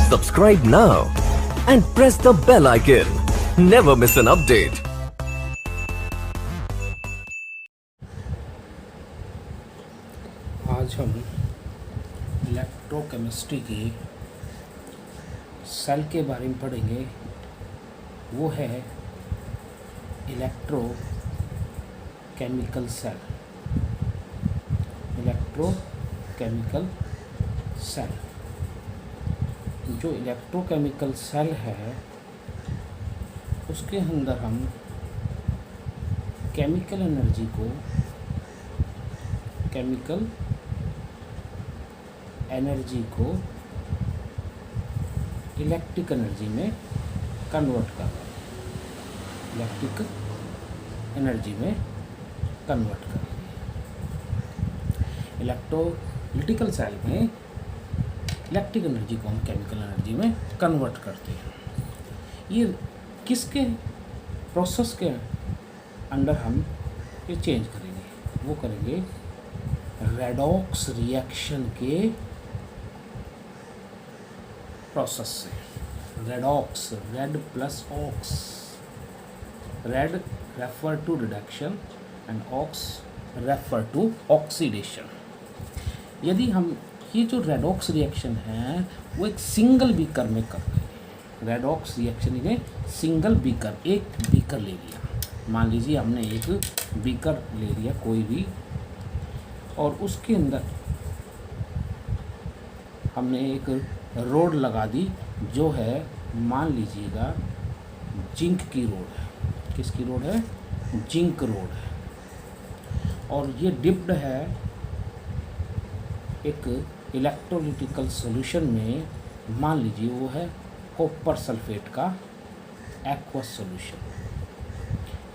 Subscribe now and press the bell icon. Never miss an update. आज हम electrochemistry के cell के बारे में पढ़ेंगे। वो है इलेक्ट्रोकेमिकल सेल। इलेक्ट्रोकेमिकल सेल, जो इलेक्ट्रोकेमिकल सेल है उसके अंदर हम केमिकल एनर्जी को इलेक्ट्रिक एनर्जी में कन्वर्ट कर रहे हैं। इलेक्ट्रिक एनर्जी में कन्वर्ट कर रहे हैं। इलेक्ट्रोलिटिकल सेल में इलेक्ट्रिक एनर्जी को हम केमिकल एनर्जी में कन्वर्ट करते हैं। ये किसके प्रोसेस के अंडर हम ये चेंज करेंगे? वो करेंगे रेडॉक्स रिएक्शन के प्रोसेस से। Redox, red plus ox. Red refer to reduction and ox refer to oxidation. यदि हम ये जो रेडॉक्स रिएक्शन है वो एक सिंगल बीकर में कर रहे हैं। रेडॉक्स रिएक्शन ने सिंगल बीकर, एक बीकर ले लिया। मान लीजिए हमने एक बीकर ले लिया कोई भी, और उसके अंदर हमने एक रोड लगा दी जो है, मान लीजिएगा जिंक की रोड है। किसकी रोड है? जिंक रोड है। और ये डिप्ड है एक इलेक्ट्रोलिटिकल सॉल्यूशन में। मान लीजिए वो है कॉपर सल्फेट का एक्वस सॉल्यूशन।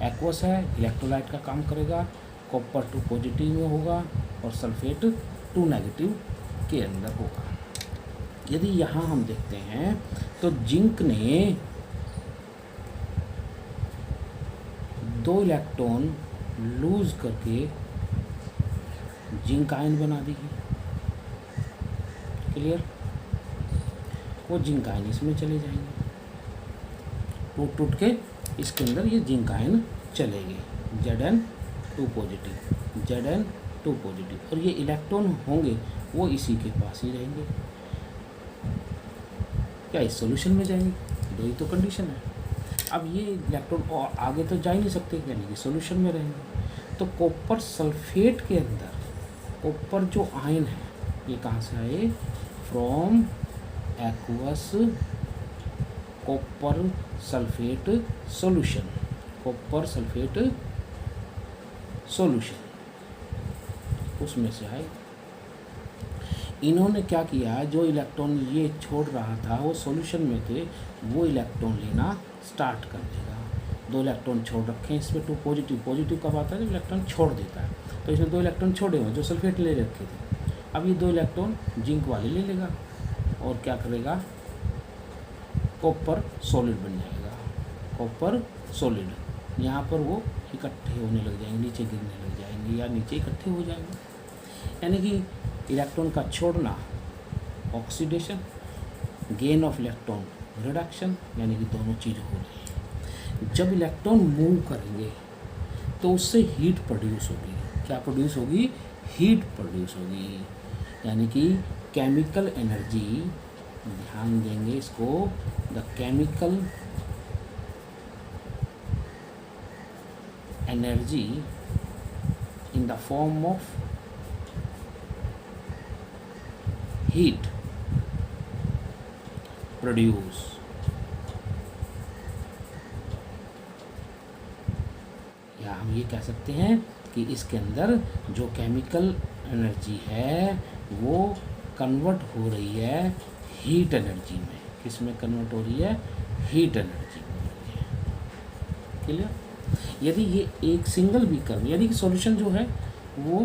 एक्वस है, इलेक्ट्रोलाइट का काम करेगा। कॉपर 2 पॉजिटिव में होगा और सल्फेट 2 नेगेटिव के अंदर होगा। यदि यहाँ हम देखते हैं तो जिंक ने 2 इलेक्ट्रॉन लूज करके जिंक आयन बना दी। क्लियर? वो जिंक आयन इसमें चले जाएंगे, टूट के इसके अंदर ये जिंक आयन चलेंगे। Zn2 पॉजिटिव, Zn2 पॉजिटिव, और ये इलेक्ट्रॉन होंगे वो इसी के पास ही रहेंगे। क्या इस सॉल्यूशन में जाएंगे? दो ही तो कंडीशन है। अब ये इलेक्ट्रॉन और आगे तो जा ही नहीं सकते, यानी कि सॉल्यूशन में रहेंगे। तो कॉपर सल्फेट के अंदर कॉपर जो आयन है ये कहाँ से आए? From aqueous copper sulphate solution. Copper sulphate solution उसमें से आए। इन्होंने क्या किया, जो इलेक्ट्रॉन ये छोड़ रहा था वो सॉल्यूशन में थे, वो इलेक्ट्रॉन लेना स्टार्ट कर देगा। 2 इलेक्ट्रॉन छोड़ रखे हैं इसमें, 2 पॉजिटिव। पॉजिटिव कब आता है? जब इलेक्ट्रॉन छोड़ देता है। तो इसमें 2 इलेक्ट्रॉन छोड़े हुए जो सल्फेट ले रखे थे। अब ये 2 इलेक्ट्रॉन जिंक वाले ले लेगा और क्या करेगा? कॉपर सॉलिड बन जाएगा। कॉपर सॉलिड यहाँ पर वो इकट्ठे होने लग जाएंगे, नीचे गिरने लग जाएंगे या नीचे इकट्ठे हो जाएंगे। यानी कि इलेक्ट्रॉन का छोड़ना oxidation, gain of electron reduction, यानी कि दोनों चीज़ हो रही है। जब इलेक्ट्रॉन मूव करेंगे तो उससे हीट प्रोड्यूस होगी। क्या प्रोड्यूस होगी? हीट प्रोड्यूस होगी। यानी कि केमिकल एनर्जी, ध्यान देंगे इसको, the chemical energy in the form of heat produce. या हम ये कह सकते हैं कि इसके अंदर जो केमिकल एनर्जी है वो कन्वर्ट हो रही है हीट एनर्जी में। किस में कन्वर्ट हो रही है? हीट एनर्जी में हो रही है। क्लियर? यदि ये एक सिंगल बीकर में, यदि सॉल्यूशन जो है वो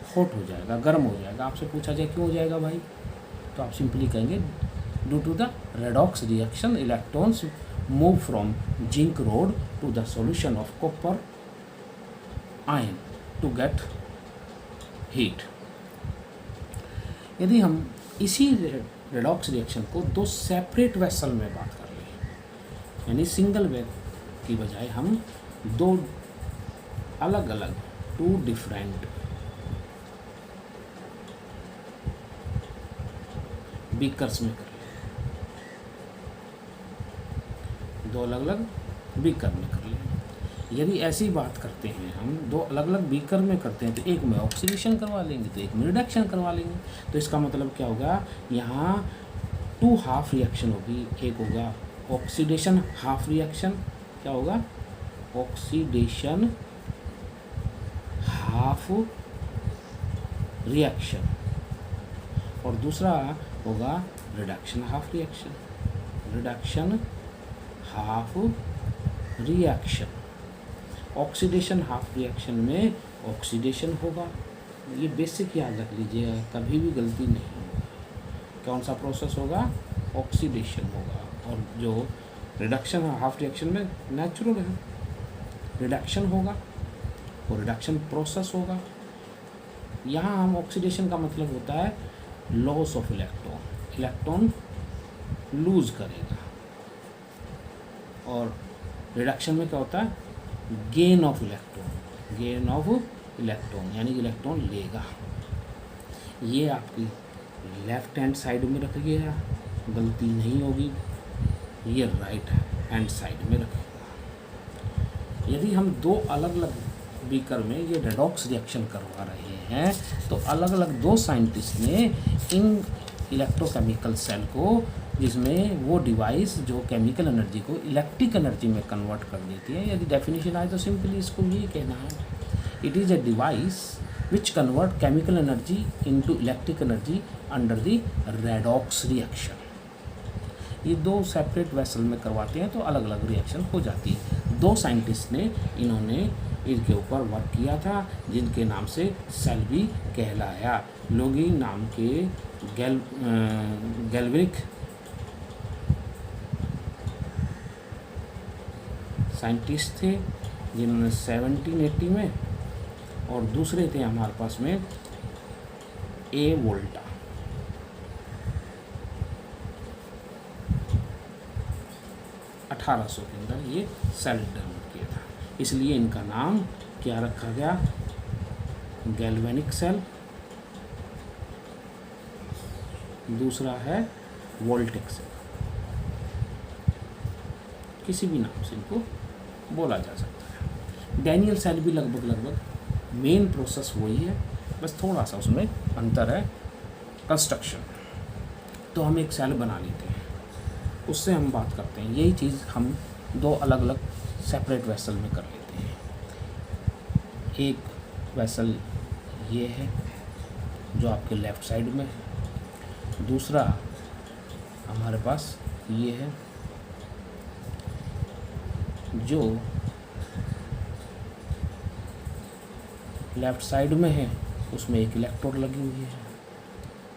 हॉट हो जाएगा, गर्म हो जाएगा। आपसे पूछा जाए क्यों हो जाएगा भाई, तो आप सिंपली कहेंगे due to the redox reaction electrons move from zinc rod to the solution of copper ion to get heat. यदि हम इसी रेडॉक्स रिएक्शन को दो सेपरेट वेसल में बात कर रहे हैं, यानी सिंगल वेल की बजाय हम दो अलग अलग, टू डिफरेंट बीकर्स में कर रहे हैं, दो अलग अलग बीकर में कर लें। यदि ऐसी बात करते हैं हम, दो अलग अलग बीकर में करते हैं, तो एक में ऑक्सीडेशन करवा लेंगे तो एक में रिडक्शन करवा लेंगे। तो इसका मतलब क्या होगा, यहाँ टू हाफ रिएक्शन होगी, एक होगा ऑक्सीडेशन हाफ रिएक्शन, क्या होगा ऑक्सीडेशन हाफ रिएक्शन, और दूसरा होगा reduction half reaction, reduction half reaction. Oxidation half reaction में ऑक्सीडेशन होगा, ये बेसिक याद रख लीजिएगा, कभी भी गलती नहीं होगा। कौन सा प्रोसेस होगा, ऑक्सीडेशन होगा, और जो रिडक्शन हाफ रिएक्शन में नेचुरल है रिडक्शन होगा और रिडक्शन प्रोसेस होगा। यहाँ हम ऑक्सीडेशन का मतलब होता है loss of electron, electron lose करेगा, और रिडक्शन में क्या होता है gain of electron, gain of electron यानी इलेक्ट्रॉन लेगा। ये आपकी लेफ्ट हैंड साइड में रखिएगा, गलती नहीं होगी, ये राइट हैंड साइड में रखिएगा। यदि हम दो अलग अलग बीकर में ये रेडॉक्स रिएक्शन करवा रहे हैं, तो अलग अलग दो साइंटिस्ट ने इन इलेक्ट्रोकेमिकल सेल को, जिसमें वो डिवाइस जो केमिकल एनर्जी को इलेक्ट्रिक एनर्जी में कन्वर्ट कर देती है, यदि डेफिनेशन आए तो सिंपली इसको ये कहना है, it is a device which convert chemical energy into electric energy under the redox reaction. ये दो सेपरेट वेसल में करवाते हैं तो अलग अलग रिएक्शन हो जाती है। दो साइंटिस्ट ने इन्होंने इनके ऊपर वर्क किया था, जिनके नाम से सेल भी कहलाया। लोगी नाम के गैल्वेनिक साइंटिस्ट थे, जिन्होंने 1780 में, और दूसरे थे हमारे पास में ए वोल्टा। के अंदर ये सेल डेवलप किया था, इसलिए इनका नाम क्या रखा गया, गैल्वेनिक सेल, दूसरा है वोल्टिक सेल। किसी भी नाम से इनको बोला जा सकता है। डैनियल सेल भी लगभग मेन प्रोसेस वही है, बस थोड़ा सा उसमें अंतर है कंस्ट्रक्शन। तो हम एक सेल बना लेते हैं, उससे हम बात करते हैं, यही चीज़ हम दो अलग अलग सेपरेट वेसल में कर लेते हैं। एक वेसल ये है जो आपके लेफ़्ट साइड में है, दूसरा हमारे पास ये है जो लेफ़्ट साइड में है, उसमें एक इलेक्ट्रोड लगी हुई है,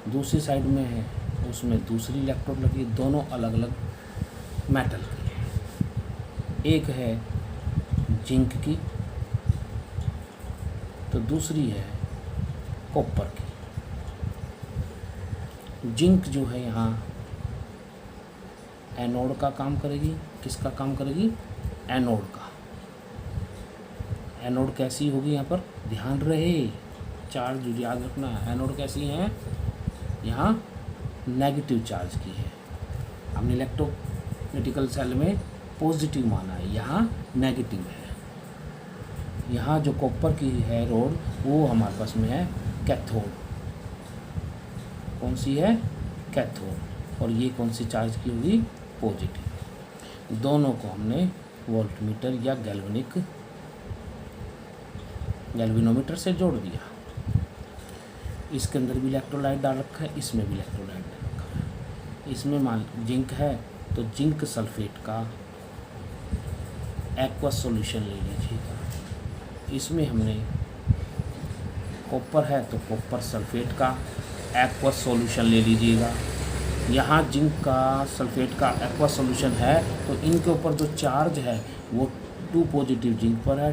दूसरी साइड में है उसमें दूसरी इलेक्ट्रोड लगी, दोनों अलग अलग मेटल की है। एक है जिंक की तो दूसरी है कॉपर की। जिंक जो है यहाँ एनोड का काम करेगी, किसका काम करेगी, एनोड का। एनोड कैसी होगी, यहाँ पर ध्यान रहे, चार्ज याद रखना, एनोड कैसी है, यहाँ नेगेटिव चार्ज की है। हमने इलेक्ट्रोमेटिकल सेल में पॉजिटिव माना है, यहाँ नेगेटिव है। यहाँ जो कॉपर की है रोड, वो हमारे पास में है कैथोड। कौन सी है, कैथोड। और ये कौन सी चार्ज की होगी, पॉजिटिव। दोनों को हमने वोल्टमीटर या गैल्वेनोमीटर से जोड़ दिया। इसके अंदर भी इलेक्ट्रोलाइट डाल रखा है, इसमें भी इलेक्ट्रोलाइट डाल रखा है। इसमें मान जिंक है तो जिंक सल्फेट का एक्वस सॉल्यूशन ले लीजिएगा। इसमें हमने कॉपर है तो कॉपर सल्फेट का एक्वस सॉल्यूशन ले लीजिएगा। यहाँ जिंक का सल्फेट का एक्वस सॉल्यूशन है तो इनके ऊपर जो चार्ज है वो 2 पॉजिटिव जिंक पर है,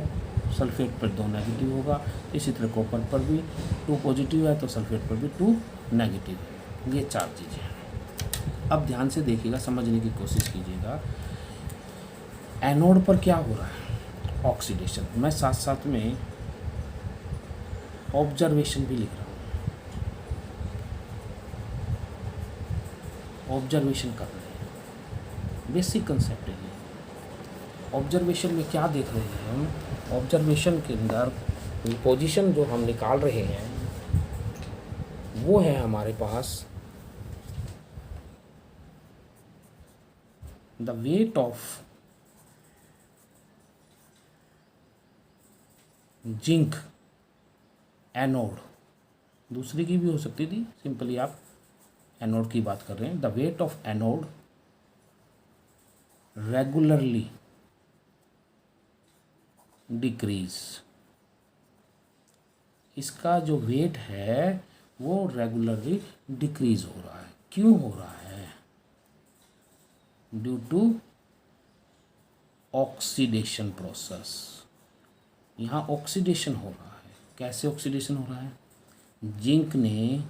सल्फेट पर 2 नेगेटिव होगा। इसी तरह कॉपर पर भी 2 पॉजिटिव है तो सल्फेट पर भी 2 नेगेटिव है। ये चार्जेज हैं। अब ध्यान से देखिएगा, समझने की कोशिश कीजिएगा। एनोड पर क्या हो रहा है? ऑक्सीडेशन। मैं साथ साथ में ऑब्जर्वेशन भी लिख रहा हूँ, ऑब्जर्वेशन कर रहे हैं। बेसिक कंसेप्ट है ये। ऑब्जर्वेशन में क्या देख रहे हैं हम? ऑब्जर्वेशन के अंदर पोजीशन जो हम निकाल रहे हैं वो है हमारे पास the weight of zinc anode. दूसरी की भी हो सकती थी, सिंपली आप एनोड की बात कर रहे हैं। The weight of anode regularly decrease. इसका जो वेट है वो रेगुलरली डिक्रीज हो रहा है। क्यों हो रहा है? Due to oxidation process. यहाँ ऑक्सीडेशन हो रहा है। कैसे ऑक्सीडेशन हो रहा है? जिंक ने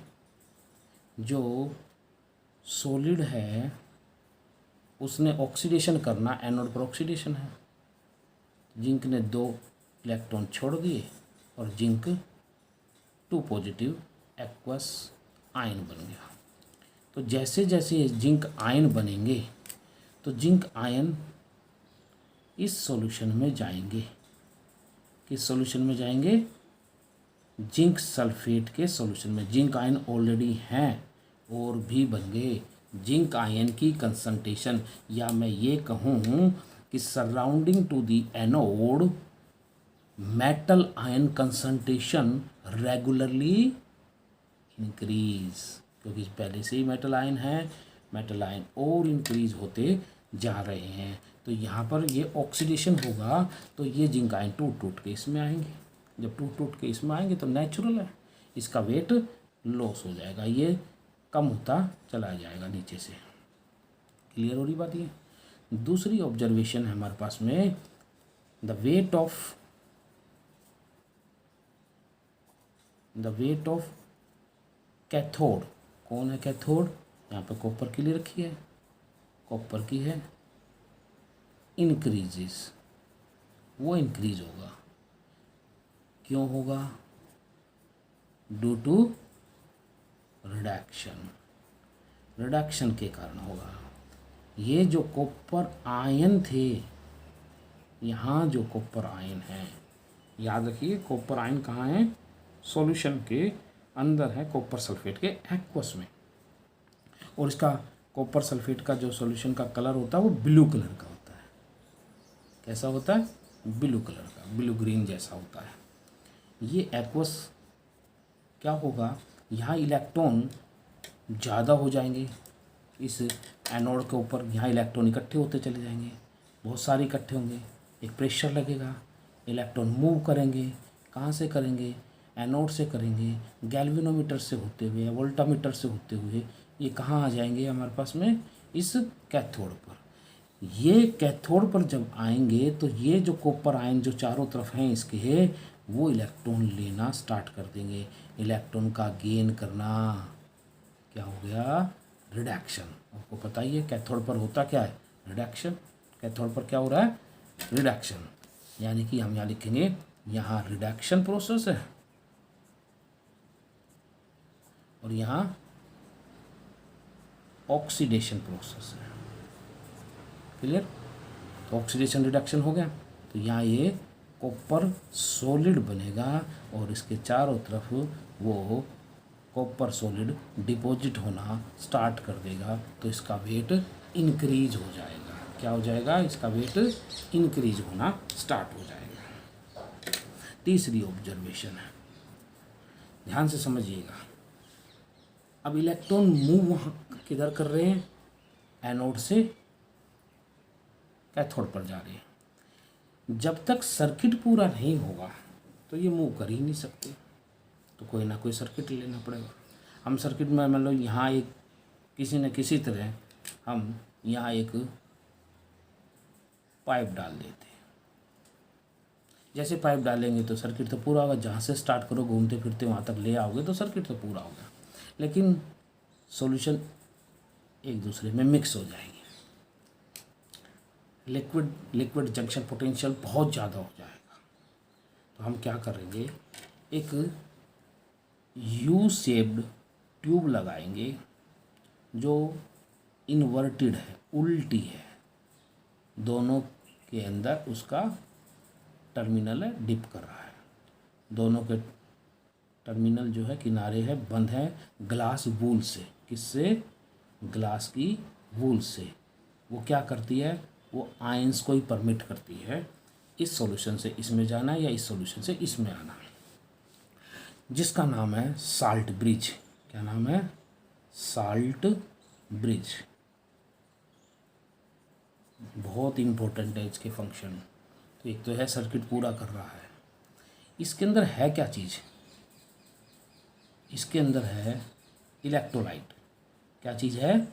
जो सॉलिड है उसने ऑक्सीडेशन करना, एनोड पर ऑक्सीडेशन है। जिंक ने 2 इलेक्ट्रॉन छोड़ दिए और जिंक 2 पॉजिटिव एक्वस आयन बन गया। तो जैसे जैसे ये जिंक आयन बनेंगे तो जिंक आयन इस सॉल्यूशन में जाएंगे। किस सॉल्यूशन में जाएंगे? जिंक सल्फेट के सॉल्यूशन में। जिंक आयन ऑलरेडी हैं और भी बन गए। जिंक आयन की कंसंट्रेशन, या मैं ये कहूँ कि surrounding to the anode metal ion concentration regularly increase, क्योंकि पहले से ही मेटल आयन है, मेटल आयन और इंक्रीज होते जा रहे हैं। तो यहाँ पर ये ऑक्सीडेशन होगा तो ये जिंक आयन टूट टूट के इसमें आएंगे। जब टूट टूट के इसमें आएंगे तो नेचुरल है इसका वेट लॉस हो जाएगा, ये कम होता चला जाएगा नीचे से। क्लियर हो रही बात ये? दूसरी ऑब्जर्वेशन है हमारे पास में, द वेट ऑफ कैथोड। कौन है कैथोड? यहाँ पे कॉपर की ले रखी है, कॉपर की है। इंक्रीजेस, वो इंक्रीज होगा। क्यों होगा? Due to reduction. रिडक्शन के कारण होगा। ये जो कॉपर आयन थे, यहाँ जो कॉपर आयन है, याद रखिए कॉपर आयन कहाँ है? सॉल्यूशन के अंदर है, कॉपर सल्फेट के एक्वस में। और इसका कॉपर सल्फेट का जो सॉल्यूशन का कलर होता है वो ब्लू कलर का होता है। कैसा होता है? ब्लू कलर का, ब्लू ग्रीन जैसा होता है। ये एक्वस क्या होगा? यहाँ इलेक्ट्रॉन ज़्यादा हो जाएंगे इस एनोड के ऊपर। यहाँ इलेक्ट्रॉन इकट्ठे होते चले जाएंगे, बहुत सारे इकट्ठे होंगे, एक प्रेशर लगेगा, इलेक्ट्रॉन मूव करेंगे। कहाँ से करेंगे? एनोड से करेंगे, गैल्वेनोमीटर से होते हुए, वोल्टामीटर से होते हुए ये कहाँ आ जाएंगे हमारे पास में? इस कैथोड पर। ये कैथोड पर जब आएंगे तो ये जो कॉपर आयन जो चारों तरफ हैं इसके है, वो इलेक्ट्रॉन लेना स्टार्ट कर देंगे। इलेक्ट्रॉन का गेन करना क्या हो गया? रिडक्शन। आपको पता ही है कैथोड पर होता क्या है? रिडक्शन। कैथोड पर क्या हो रहा है? रिडक्शन। यानी कि हम यहाँ लिखेंगे, यहाँ रिडक्शन प्रोसेस है और यहाँ ऑक्सीडेशन प्रोसेस है। क्लियर? तो ऑक्सीडेशन रिडक्शन हो गया तो यहाँ ये कॉपर सॉलिड बनेगा और इसके चारों तरफ वो कॉपर सॉलिड डिपॉजिट होना स्टार्ट कर देगा। तो इसका वेट इंक्रीज हो जाएगा। क्या हो जाएगा? इसका वेट इंक्रीज होना स्टार्ट हो जाएगा। तीसरी ऑब्जर्वेशन है, ध्यान से समझिएगा। अब इलेक्ट्रॉन मूव किधर कर रहे हैं? एनोड से कैथोड पर जा रहे हैं। जब तक सर्किट पूरा नहीं होगा तो ये मूव कर ही नहीं सकते, तो कोई ना कोई सर्किट लेना पड़ेगा। हम सर्किट में मान लो यहाँ एक किसी न किसी तरह हम यहाँ एक पाइप डाल देते हैं। जैसे पाइप डालेंगे तो सर्किट तो पूरा होगा, जहाँ से स्टार्ट करो घूमते फिरते वहाँ तक ले आओगे तो सर्किट तो पूरा होगा। लेकिन सॉल्यूशन एक दूसरे में मिक्स हो जाएंगे। लिक्विड लिक्विड जंक्शन पोटेंशियल बहुत ज़्यादा हो जाएगा। तो हम क्या करेंगे, एक यू शेप्ड ट्यूब लगाएंगे जो इन्वर्टेड है, उल्टी है, दोनों के अंदर उसका टर्मिनल है डिप कर रहा है, दोनों के टर्मिनल जो है किनारे है बंद है ग्लास वूल से। किससे? ग्लास की वूल से। वो क्या करती है, वो आयंस को ही परमिट करती है इस सॉल्यूशन से इसमें जाना या इस सॉल्यूशन से इसमें आना, जिसका नाम है साल्ट ब्रिज। क्या नाम है? Salt bridge. बहुत इम्पोर्टेंट है इसके फंक्शन। तो एक तो है सर्किट पूरा कर रहा है। इसके अंदर है क्या चीज़? इसके अंदर है इलेक्ट्रोलाइट। क्या चीज़ है?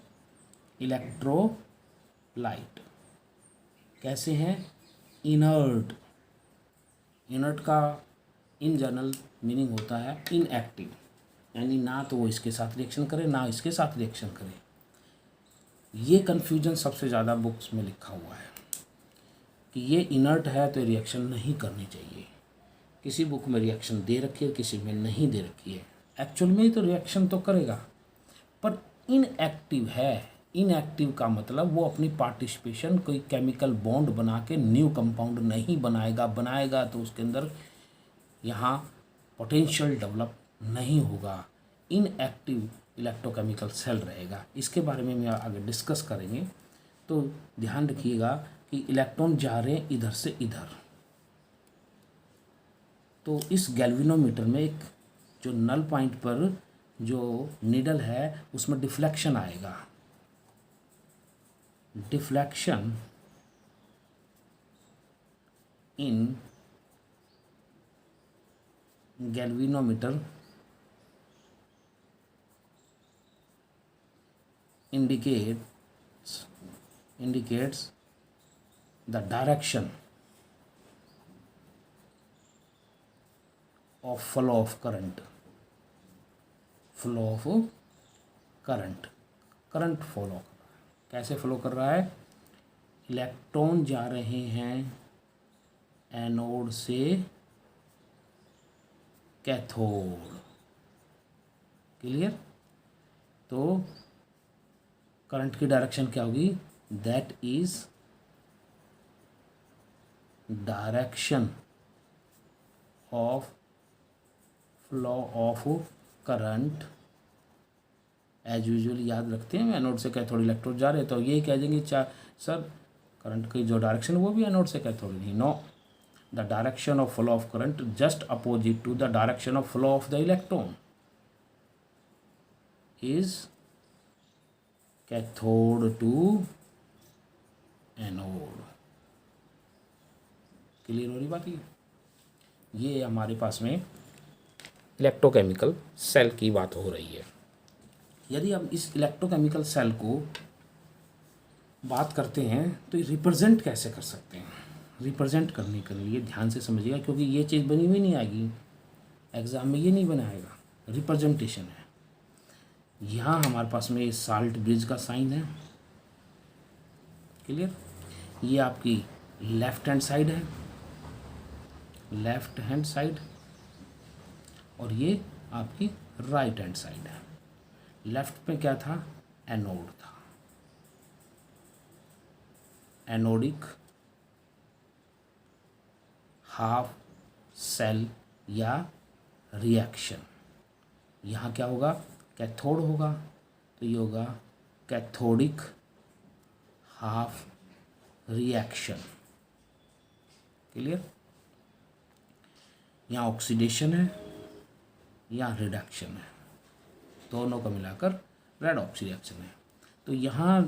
इलेक्ट्रोलाइट। कैसे हैं? इनर्ट। इनर्ट का इन जनरल मीनिंग होता है इनएक्टिव, यानी ना तो वो इसके साथ रिएक्शन करे ना इसके साथ रिएक्शन करे। ये कन्फ्यूजन सबसे ज़्यादा बुक्स में लिखा हुआ है कि ये इनर्ट है तो रिएक्शन नहीं करनी चाहिए। किसी बुक में रिएक्शन दे रखी है, किसी में नहीं दे रखी है। एक्चुअल में तो रिएक्शन तो करेगा पर इनएक्टिव है। इनएक्टिव का मतलब वो अपनी पार्टिसिपेशन कोई केमिकल बॉन्ड बना के न्यू कंपाउंड नहीं बनाएगा। बनाएगा तो उसके अंदर यहाँ पोटेंशियल डेवलप नहीं होगा। इनएक्टिव इलेक्ट्रोकेमिकल सेल रहेगा। इसके बारे में मैं आगे डिस्कस करेंगे। तो ध्यान रखिएगा कि इलेक्ट्रॉन जा रहे हैं इधर से इधर। तो इस गैल्वेनोमीटर में एक जो नल पॉइंट पर जो नीडल है उसमें डिफ्लेक्शन आएगा। Deflection in galvanometer indicates the direction of flow of current. Flow of current. Current flow कर रहा है। कैसे फ्लो कर रहा है? इलेक्ट्रॉन जा रहे हैं एनोड से कैथोड। क्लियर? तो करंट की डायरेक्शन क्या होगी? That is direction of flow of current. As usual याद रखते हैं, एनोड से कैथोड इलेक्ट्रॉन जा रहे हैं तो ये कह देंगे सर करंट की जो डायरेक्शन वो भी एनोड से कैथोड नहीं। No, the direction of flow of current just opposite to the direction of flow of the electron is cathode to anode. Clear हो रही बात? ये हमारे पास में इलेक्ट्रोकेमिकल सेल की बात हो रही है। यदि हम इस इलेक्ट्रोकेमिकल सेल को बात करते हैं तो रिप्रेजेंट कैसे कर सकते हैं? रिप्रेजेंट करने के लिए ध्यान से समझिएगा, क्योंकि ये चीज़ बनी हुई नहीं आएगी एग्ज़ाम में, ये नहीं बनाएगा। रिप्रेजेंटेशन है। यहाँ हमारे पास में साल्ट ब्रिज का साइन है। क्लियर? ये आपकी लेफ्ट हैंड साइड है, लेफ्ट हैंड साइड, और ये आपकी राइट हैंड साइड है। लेफ्ट में क्या था? एनोड था, एनोडिक हाफ सेल या रिएक्शन। यहाँ क्या होगा? कैथोड होगा, तो ये होगा कैथोडिक हाफ रिएक्शन। क्लियर? यहाँ ऑक्सीडेशन है, यहाँ रिडक्शन है, दोनों को मिलाकर रेडॉक्स रिएक्शन है। तो यहाँ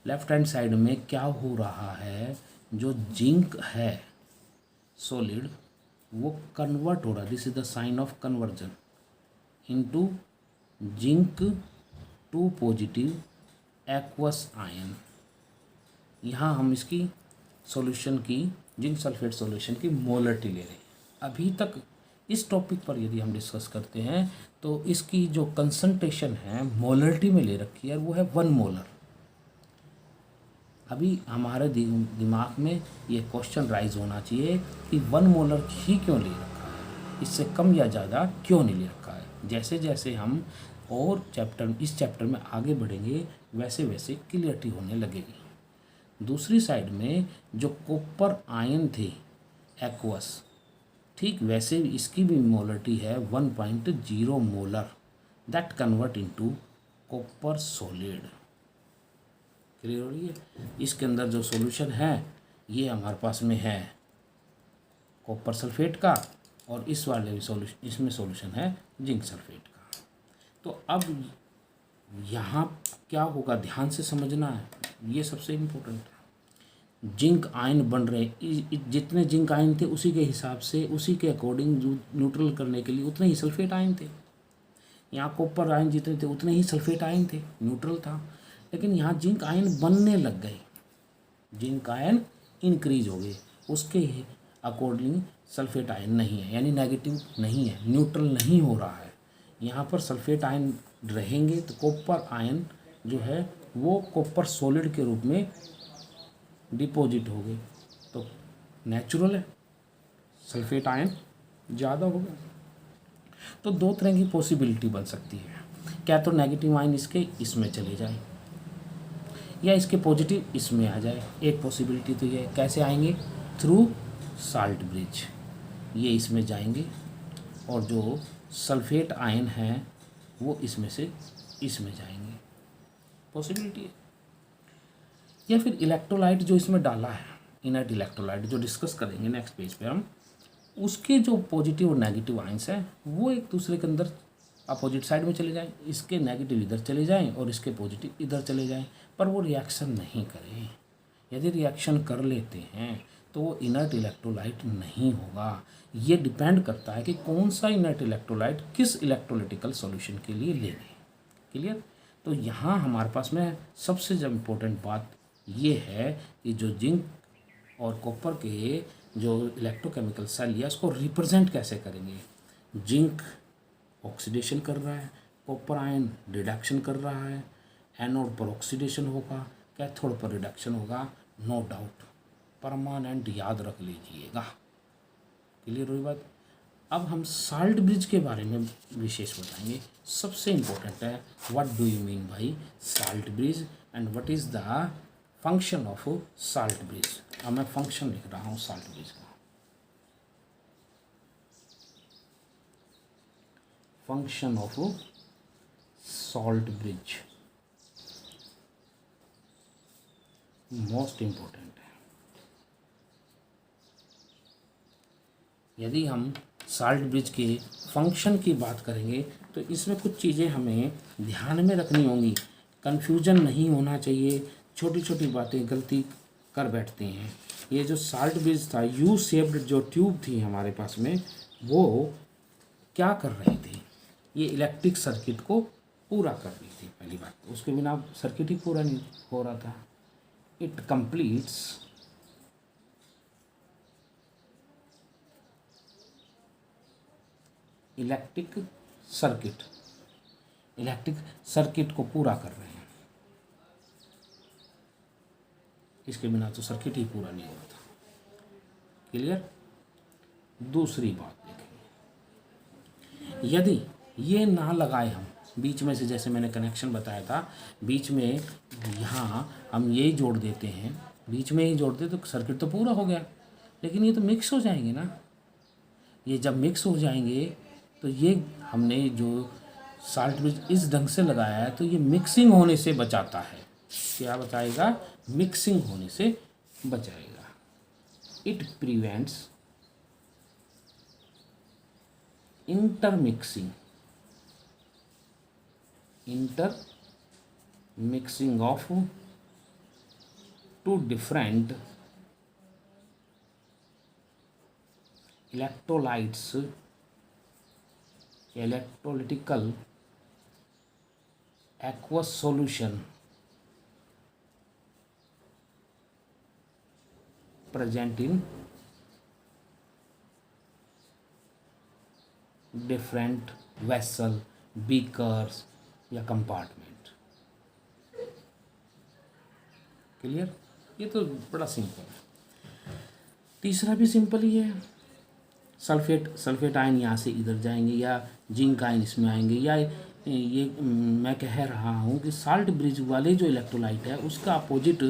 लेफ्ट हैंड साइड में क्या हो रहा है? जो जिंक है सॉलिड वो कन्वर्ट हो रहा है। This is the sign of conversion into zinc to positive aqueous ion. यहाँ हम इसकी सॉल्यूशन की जिंक सल्फेट सॉल्यूशन की मोलरिटी ले रहे हैं। अभी तक इस टॉपिक पर यदि हम डिस्कस करते हैं तो इसकी जो कंसंट्रेशन है मोलरिटी में ले रखी है, वो है 1 मोलर। अभी हमारे दिमाग में ये क्वेश्चन राइज होना चाहिए कि 1 मोलर ही क्यों ले रखा है, इससे कम या ज़्यादा क्यों नहीं ले रखा है। जैसे जैसे हम और इस चैप्टर में आगे बढ़ेंगे वैसे वैसे क्लियरिटी होने लगेगी। दूसरी साइड में जो कॉपर आयन थे एक्वस, ठीक वैसे ही इसकी भी मोलरिटी है 1.0 molar, that convert into copper solid. Clear हो रही है। इसके अंदर जो सॉल्यूशन है ये हमारे पास में है कॉपर सल्फेट का, और इस वाले भी सॉल्यूशन, इसमें सॉल्यूशन है जिंक सल्फेट का। तो अब यहाँ क्या होगा, ध्यान से समझना है, ये सबसे इम्पोर्टेंट है। जिंक आयन बन रहे, जितने जिंक आयन थे उसी के हिसाब से, उसी के अकॉर्डिंग न्यूट्रल करने के लिए उतने ही सल्फेट आयन थे। यहाँ कॉपर आयन जितने थे उतने ही सल्फेट आयन थे, न्यूट्रल था। लेकिन यहाँ जिंक आयन बनने लग गए, जिंक आयन इंक्रीज हो गए, उसके अकॉर्डिंग सल्फेट आयन नहीं है, यानी नेगेटिव नहीं है, न्यूट्रल नहीं हो रहा है। यहाँ पर सल्फेट आयन रहेंगे तो कॉपर आयन जो है वो कॉपर सॉलिड के रूप में डिपॉजिट हो गए, तो नेचुरल है सल्फेट आयन ज़्यादा होगा। तो दो तरह की पॉसिबिलिटी बन सकती है, क्या तो नेगेटिव आयन इसके इसमें चले जाए या इसके पॉजिटिव इसमें आ जाए। एक पॉसिबिलिटी तो ये कैसे आएंगे, थ्रू साल्ट ब्रिज, ये इसमें जाएंगे और जो सल्फेट आयन है वो इसमें से इसमें जाएंगे, पॉसिबिलिटी है। या फिर इलेक्ट्रोलाइट जो इसमें डाला है, इनर्ट इलेक्ट्रोलाइट जो डिस्कस करेंगे नेक्स्ट पेज पे हम, उसके जो पॉजिटिव और नेगेटिव आयंस हैं वो एक दूसरे के अंदर अपोजिट साइड में चले जाएं, इसके नेगेटिव इधर चले जाएं और इसके पॉजिटिव इधर चले जाएं, पर वो रिएक्शन नहीं करें। यदि रिएक्शन कर लेते हैं तो वो इनर्ट इलेक्ट्रोलाइट नहीं होगा। ये डिपेंड करता है कि कौन सा इनर्ट इलेक्ट्रोलाइट किस इलेक्ट्रोलिटिकल सॉल्यूशन के लिए लेंगे। क्लियर। तो यहाँ हमारे पास में सबसे जब इम्पोर्टेंट बात ये है कि जो जिंक और कॉपर के जो इलेक्ट्रोकेमिकल सेल या उसको रिप्रेजेंट कैसे करेंगे। जिंक ऑक्सीडेशन कर रहा है, कॉपर आयन रिडक्शन कर रहा है, एनोड पर ऑक्सीडेशन होगा, कैथोड पर रिडक्शन होगा, नो डाउट परमानेंट, याद रख लीजिएगा। क्लियर हुई बात। अब हम साल्ट ब्रिज के बारे में विशेष बताएंगे। सबसे इम्पोर्टेंट है what do you mean by salt bridge and what is the function of salt bridge. अब मैं फंक्शन लिख रहा हूँ साल्ट ब्रिज का। Function of salt bridge most important है। यदि हम साल्ट ब्रिज के फंक्शन की बात करेंगे तो इसमें कुछ चीज़ें हमें ध्यान में रखनी होंगी, कन्फ्यूजन नहीं होना चाहिए। छोटी छोटी बातें गलती कर बैठते हैं। ये जो साल्ट ब्रिज था, यू शेप्ड जो ट्यूब थी हमारे पास में, वो क्या कर रही थी, ये इलेक्ट्रिक सर्किट को पूरा कर रही थी। पहली बात, उसके बिना सर्किट ही पूरा नहीं हो रहा था। इट कंप्लीट्स इलेक्ट्रिक सर्किट को पूरा कर रहे हैं। इसके बिना तो सर्किट ही पूरा नहीं हुआ था। क्लियर। दूसरी बात देखें, यदि ये ना लगाए हम बीच में से, जैसे मैंने कनेक्शन बताया था, बीच में यहाँ हम यही जोड़ देते हैं, बीच में ही जोड़ दे तो सर्किट तो पूरा हो गया। लेकिन ये तो मिक्स हो जाएंगे ना। ये जब मिक्स हो जाएंगे तो ये हमने जो साल्ट ब्रिज इस ढंग से लगाया है तो ये मिक्सिंग होने से बचाता है। क्या बचाएगा, मिक्सिंग होने से बचाएगा। It prevents intermixing of two different electrolytical aqueous solution present in different vessel, beakers या कंपार्टमेंट। क्लियर। ये तो बड़ा सिंपल है। तीसरा भी सिंपल ही है, सल्फेट आयन यहाँ से इधर जाएंगे या जिंक आयन इसमें आएंगे, या ये मैं कह रहा हूँ कि साल्ट ब्रिज वाले जो इलेक्ट्रोलाइट है उसका अपोजिट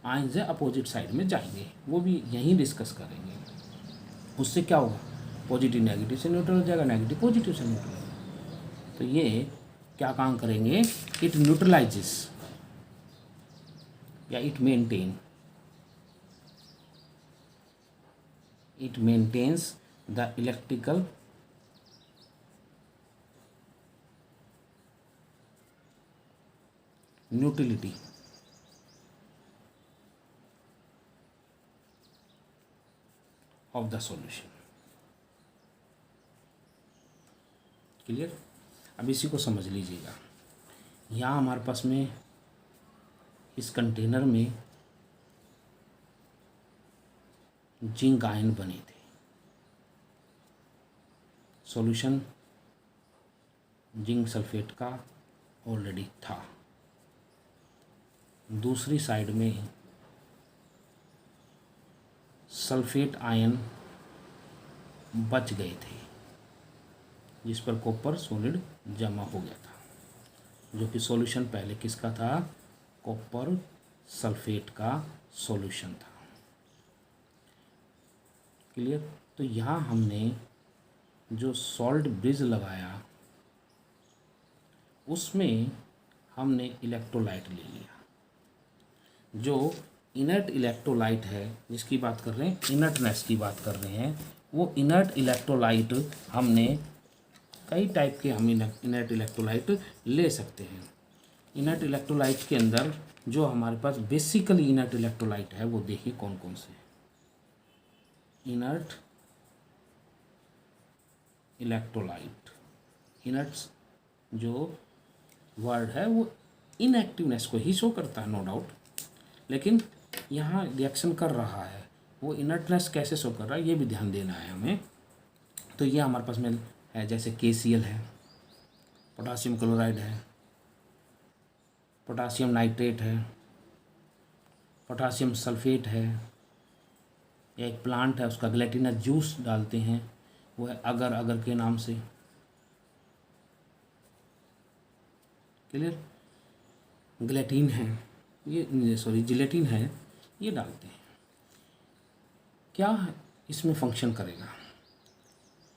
आयन से अपोजिट साइड में जाएंगे, वो भी यहीं डिस्कस करेंगे। उससे क्या होगा, पॉजिटिव नेगेटिव से न्यूट्रल हो जाएगा, नेगेटिव पॉजिटिव से न्यूट्रल हो जाएगा। तो ये क्या काम करेंगे, इट न्यूट्रलाइजेस या it maintains the electrical neutrality of the solution. Clear. अब इसी को समझ लीजिएगा। यहाँ हमारे पास में इस कंटेनर में जिंक आयन बने थे, सॉल्यूशन जिंक सल्फेट का ऑलरेडी था। दूसरी साइड में सल्फेट आयन बच गए थे जिस पर कॉपर सॉलिड जमा हो गया था, जो कि सॉल्यूशन पहले किसका था, कॉपर सल्फेट का सॉल्यूशन था। क्लियर। तो यहाँ हमने जो सॉल्ट ब्रिज लगाया उसमें हमने इलेक्ट्रोलाइट ले लिया। जो इनर्ट इलेक्ट्रोलाइट है जिसकी बात कर रहे हैं, इनर्टनेस की बात कर रहे हैं, वो इनर्ट इलेक्ट्रोलाइट हमने कई टाइप के हम इनर्ट इलेक्ट्रोलाइट ले सकते हैं। इनर्ट इलेक्ट्रोलाइट के अंदर जो हमारे पास बेसिकली इनर्ट इलेक्ट्रोलाइट है वो देखिए कौन कौन से हैं। इनर्ट इलेक्ट्रोलाइट, इनर्ट्स जो वर्ड है वो इनएक्टिवनेस को ही शो करता है, नो डाउट, लेकिन यहाँ रिएक्शन कर रहा है वो इनर्टनेस कैसे शो कर रहा है ये भी ध्यान देना है हमें। तो ये हमारे पास में है, जैसे KCl है, पोटासियम क्लोराइड है, पोटासियम नाइट्रेट है, पोटासियम सल्फेट है, या एक प्लांट है उसका ग्लैटिनस जूस डालते हैं, वो है अगर अगर के नाम से। क्लियर। ग्लैटिन है ये, सॉरी जिलेटिन है, ये डालते हैं। क्या इसमें फंक्शन करेगा,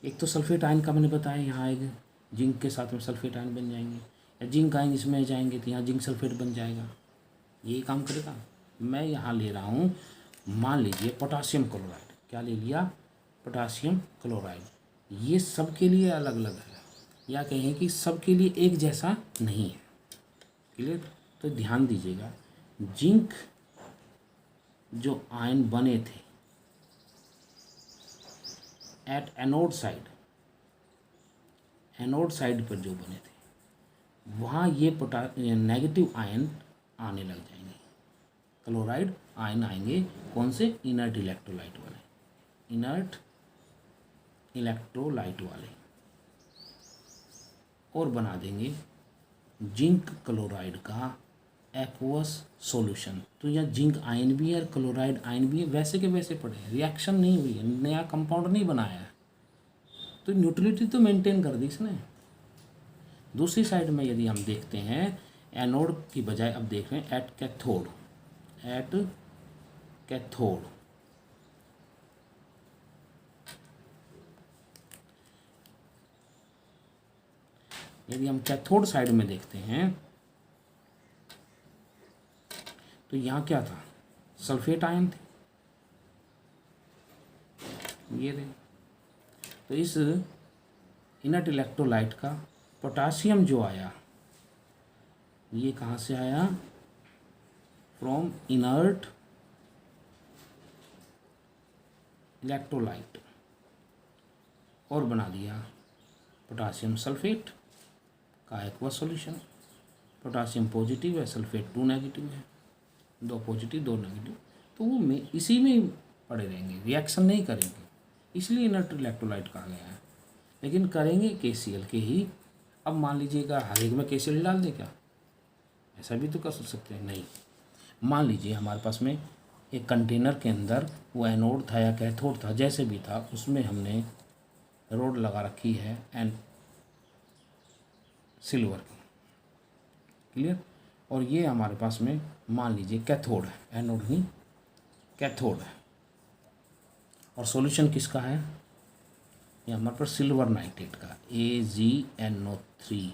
एक तो सल्फेट आयन का मैंने बताया यहाँ आएगा, जिंक के साथ में सल्फेट आयन बन जाएंगे, या जिंक आयन इसमें जाएंगे तो यहाँ जिंक सल्फेट बन जाएगा, यही काम करेगा। मैं यहाँ ले रहा हूँ, मान लीजिए पोटासियम क्लोराइड, क्या ले लिया, पोटासियम क्लोराइड, ये सब के लिए अलग अलग है, या कहें कि सब के लिए एक जैसा नहीं है। क्लियर। तो ध्यान दीजिएगा, जिंक जो आयन बने थे एट एनोड साइड पर जो बने थे वहाँ ये नेगेटिव आयन आने लग जाएंगे, क्लोराइड आयन आएंगे, कौन से, इनर्ट इलेक्ट्रोलाइट वाले, इनर्ट इलेक्ट्रोलाइट वाले, और बना देंगे जिंक क्लोराइड का एक्वस सॉल्यूशन। तो यहाँ जिंक आयन भी है और क्लोराइड आयन भी है, वैसे के वैसे पड़े हैं, रिएक्शन नहीं हुई है, नया कंपाउंड नहीं बनाया है, तो न्यूट्रलिटी तो मेंटेन कर दी इसने। दूसरी साइड में यदि हम देखते हैं, एनोड की बजाय अब देख रहे हैं एट कैथोड, यदि हम कैथोड साइड में देखते हैं तो यहाँ क्या था, सल्फेट आयन थे, ये थे। तो इस इनर्ट इलेक्ट्रोलाइट का पोटासियम जो आया, ये कहाँ से आया, फ्रॉम इनर्ट इलेक्ट्रोलाइट, और बना दिया पोटासियम सल्फेट का एक्वस सॉल्यूशन। पोटासियम पॉजिटिव है, सल्फेट 2 नेगेटिव है, 2 पॉजिटिव 2 नेगेटिव, तो वो में इसी में ही पड़े रहेंगे, रिएक्शन नहीं करेंगे, इसलिए इनर्ट इलेक्ट्रोलाइट कहा गया है। लेकिन करेंगे KCl के ही। अब मान लीजिएगा हर एक में KCl डाल दे क्या, ऐसा भी तो कर सकते हैं, नहीं। मान लीजिए हमारे पास में एक कंटेनर के अंदर वो एनोड था या कैथोड था, जैसे भी था, उसमें हमने रोड लगा रखी है एंड सिल्वर की, क्लियर। और ये हमारे पास में मान लीजिए कैथोड है, एनोड नहीं कैथोड है। और सॉल्यूशन किसका है, ये हमारे पास सिल्वर नाइट्रेट का AgNO3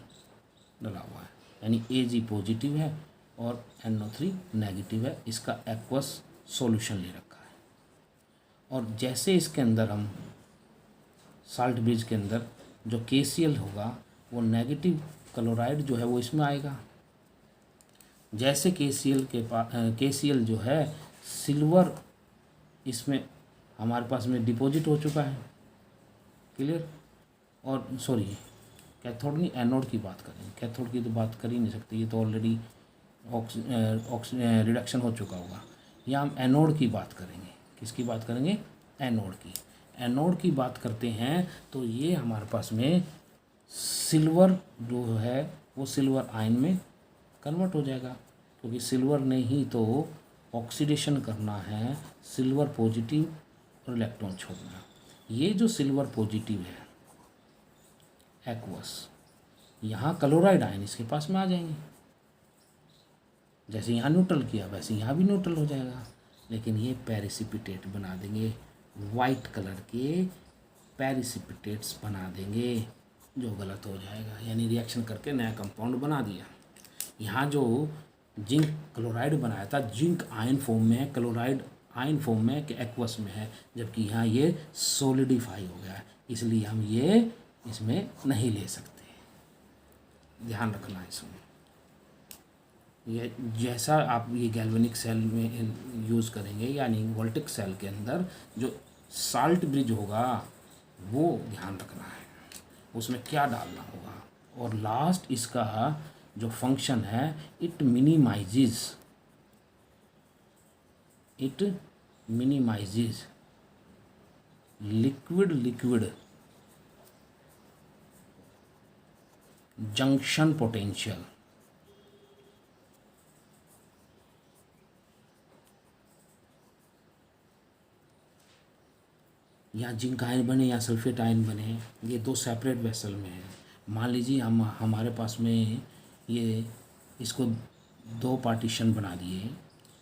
डला हुआ है, यानी Ag पॉजिटिव है और NO3 नेगेटिव है। इसका एक्वस सॉल्यूशन ले रखा है। और जैसे इसके अंदर हम साल्ट ब्रिज के अंदर जो KCl होगा वो नेगेटिव क्लोराइड जो है वो इसमें आएगा। जैसे KCl जो है सिल्वर इसमें हमारे पास में डिपॉजिट हो चुका है, क्लियर। और सॉरी कैथोड नहीं, एनोड की बात करें, कैथोड की तो बात कर ही नहीं सकते, ये तो ऑलरेडी रिडक्शन हो चुका होगा। यहाँ हम एनोड की बात करेंगे। किसकी बात करेंगे, एनोड की। एनोड की बात करते हैं तो ये हमारे पास में सिल्वर जो है वो सिल्वर आयन में कन्वर्ट हो जाएगा, क्योंकि सिल्वर ने ही तो ऑक्सीडेशन करना है, सिल्वर पॉजिटिव और इलेक्ट्रॉन छोड़ना। ये जो सिल्वर पॉजिटिव है एक्वस, यहाँ क्लोराइड आयन इसके पास में आ जाएंगे। जैसे यहाँ न्यूट्रल किया वैसे यहाँ भी न्यूट्रल हो जाएगा, लेकिन ये प्रेसिपिटेट बना देंगे, वाइट कलर के प्रेसिपिटेट्स बना देंगे, जो गलत हो जाएगा, यानी रिएक्शन करके नया कंपाउंड बना दिया। यहाँ जो जिंक क्लोराइड बनाया था जिंक आयन फॉर्म में है, क्लोराइड आयन फॉर्म में कि एक्वस में है, जबकि यहाँ ये सॉलिडिफाई हो गया है, इसलिए हम ये इसमें नहीं ले सकते। ध्यान रखना है इसमें। ये जैसा आप ये गैल्वेनिक सेल में यूज़ करेंगे, यानी वोल्टिक सेल के अंदर जो साल्ट ब्रिज होगा वो ध्यान रखना है, उसमें क्या डालना होगा। और लास्ट इसका जो फंक्शन है, it minimises liquid junction potential. या जिंक आयन बने या सल्फेट आयन बने, ये दो सेपरेट वेसल में है। मान लीजिए हमारे पास में ये इसको दो पार्टीशन बना दिए,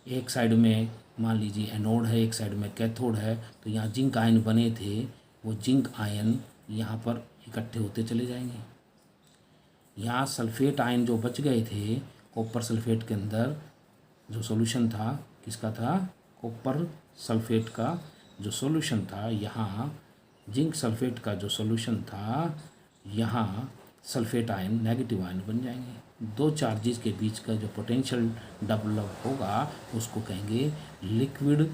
एक साइड में मान लीजिए एनोड है, एक साइड में कैथोड है, तो यहाँ जिंक आयन बने थे, वो जिंक आयन यहाँ पर इकट्ठे होते चले जाएंगे। यहाँ सल्फेट आयन जो बच गए थे कॉपर सल्फेट के अंदर, जो सॉल्यूशन था किसका था, कॉपर सल्फेट का जो सॉल्यूशन था, यहाँ जिंक सल्फेट का जो सॉल्यूशन था, यहाँ सल्फेट आयन नेगेटिव आयन बन जाएंगे। दो चार्जेस के बीच का जो पोटेंशियल डेवलप होगा उसको कहेंगे लिक्विड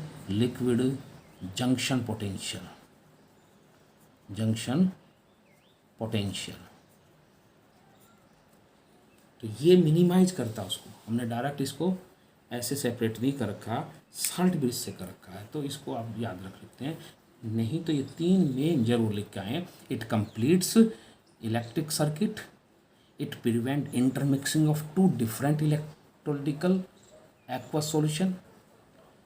जंक्शन पोटेंशियल। तो ये मिनिमाइज करता उसको, हमने डायरेक्ट इसको ऐसे सेपरेट नहीं कर रखा, साल्ट ब्रिज से कर रखा है, तो इसको आप याद रख सकते हैं। नहीं तो ये तीन में जरूर लिख के आए। It completes electric circuit, it prevent intermixing of two different electrolytical aqueous solution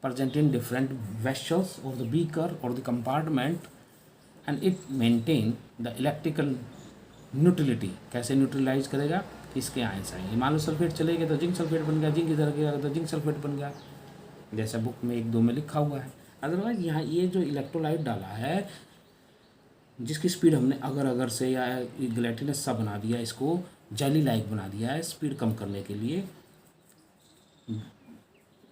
present in different vessels of the beaker or the compartment, and it maintain the electrical neutrality। कैसे न्यूट्रलाइज करेगा, इसके आयंस आएंगे। मान लो sulphate चले गए तो zinc sulphate बन गया, जिंक इधर गया तो जिंक सल्फेट बन गया, जैसा बुक में 1-2 में लिखा हुआ है। अदरवाइज यहाँ ये जो इलेक्ट्रोलाइट डाला है, जिसकी स्पीड हमने अगर से या ग्लैटिनस सा बना दिया, इसको जेली लाइक बना दिया है स्पीड कम करने के लिए।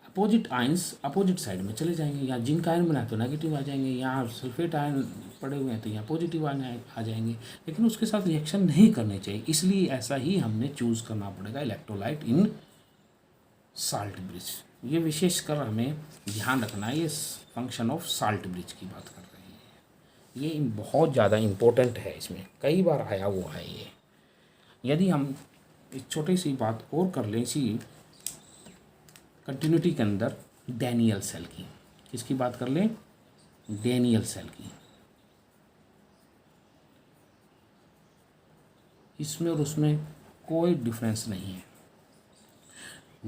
अपोजिट आयंस अपोजिट साइड में चले जाएंगे। यहाँ जिंक आयन बनाए तो नेगेटिव आ जाएंगे, यहाँ सल्फेट आयन पड़े हुए हैं तो यहाँ पॉजिटिव आयन आ जाएंगे, लेकिन उसके साथ रिएक्शन नहीं करने चाहिए। इसलिए ऐसा ही हमने चूज़ करना पड़ेगा इलेक्ट्रोलाइट इन साल्ट ब्रिज। ये विशेषकर हमें ध्यान रखना है, ये फंक्शन ऑफ साल्ट ब्रिज की बात कर रहे हैं। ये बहुत ज़्यादा इम्पोर्टेंट है, इसमें कई बार आया वो है ये। यदि हम एक छोटी सी बात और कर लें इसी कंटिन्यूटी के अंदर, डैनियल सेल की, किसकी बात कर लें, डैनियल सेल की। इसमें और उसमें कोई डिफरेंस नहीं है।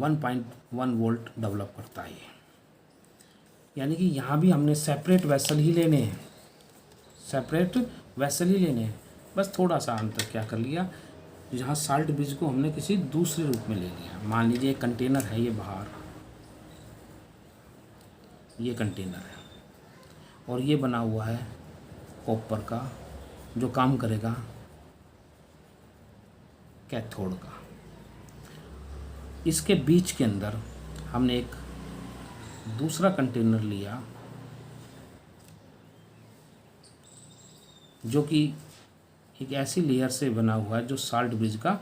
1.1 वोल्ट डेवलप करता है ये। यानी कि यहाँ भी हमने सेपरेट वेसल ही लेने हैं, सेपरेट वेसल ही लेने हैं। बस थोड़ा सा अंतर क्या कर लिया, यहाँ साल्ट ब्रिज को हमने किसी दूसरे रूप में ले लिया। मान लीजिए एक कंटेनर है, ये बाहर ये कंटेनर है और ये बना हुआ है कॉपर का, जो काम करेगा कैथोड का। इसके बीच के अंदर हमने एक दूसरा कंटेनर लिया जो कि एक ऐसी लेयर से बना हुआ है जो साल्ट ब्रिज का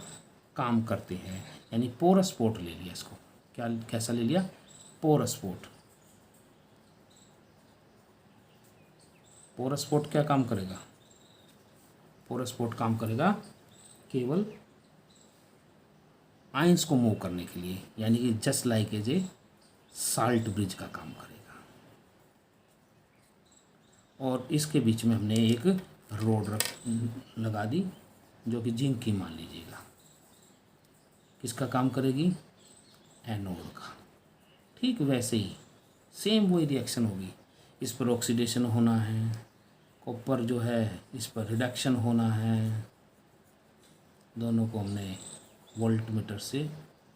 काम करते हैं, यानी पोरस पोर्ट ले लिया इसको। क्या कैसा ले लिया? Porous port. पोरस पोर्ट क्या काम करेगा? पोरस पोर्ट काम करेगा केवल आयंस को मूव करने के लिए, यानी कि just like as a salt bridge का काम करेगा। और इसके बीच में हमने एक रोड लगा दी जो कि जिंक की मान लीजिएगा, किसका काम करेगी? एनोड का। ठीक वैसे ही सेम वही रिएक्शन होगी। इस पर ऑक्सीडेशन होना है, कॉपर जो है इस पर रिडक्शन होना है। दोनों को हमने वोल्टमीटर से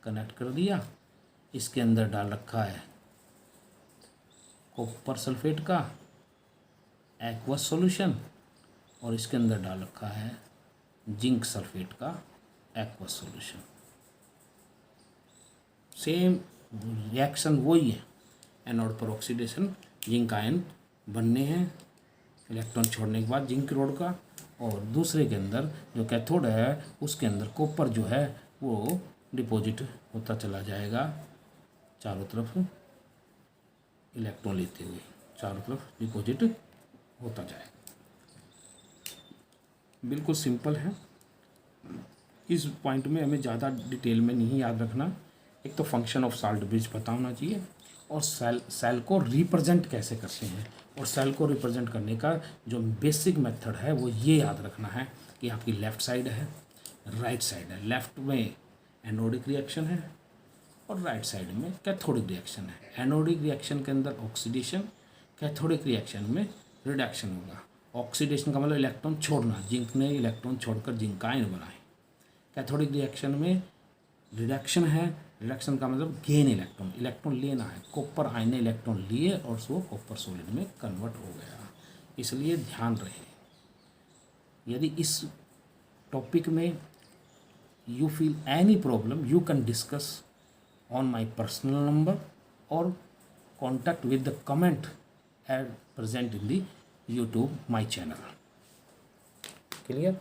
कनेक्ट कर दिया। इसके अंदर डाल रखा है कॉपर सल्फेट का एक्वस सॉल्यूशन और इसके अंदर डाल रखा है जिंक सल्फेट का एक्वस सॉल्यूशन। सेम रिएक्शन वही है। एनोड पर ऑक्सीडेशन, जिंक आयन बनने हैं इलेक्ट्रॉन छोड़ने के बाद जिंक रोड का, और दूसरे के अंदर जो कैथोड है उसके अंदर कॉपर जो है वो डिपॉजिट होता चला जाएगा चारों तरफ, इलेक्ट्रॉन लेते हुए चारों तरफ डिपॉजिट होता जाएगा। बिल्कुल सिंपल है। इस पॉइंट में हमें ज़्यादा डिटेल में नहीं याद रखना। एक तो फंक्शन ऑफ साल्ट ब्रिज पता होना चाहिए और सेल को रिप्रेजेंट कैसे करते हैं, और सेल को रिप्रेजेंट करने का जो बेसिक मेथड है वो ये याद रखना है कि आपकी लेफ़्ट साइड है, राइट साइड है। लेफ़्ट में एनोडिक रिएक्शन है और राइट साइड में कैथोडिक रिएक्शन है। एनोडिक रिएक्शन के अंदर ऑक्सीडेशन, कैथोडिक रिएक्शन में रिडक्शन होगा। ऑक्सीडेशन का मतलब इलेक्ट्रॉन छोड़ना, जिंक ने इलेक्ट्रॉन छोड़कर जिंक आयन बनाए। कैथोडिक रिएक्शन में रिडक्शन है, रिडक्शन का मतलब गेन इलेक्ट्रॉन, इलेक्ट्रॉन लेना है। कॉपर आयन ने इलेक्ट्रॉन लिए और वो कॉपर सॉलिड में कन्वर्ट हो गया। इसलिए ध्यान रहे। यदि इस टॉपिक में you feel any problem, you can discuss on my personal number or contact with the comment at present in the YouTube my channel. Clear?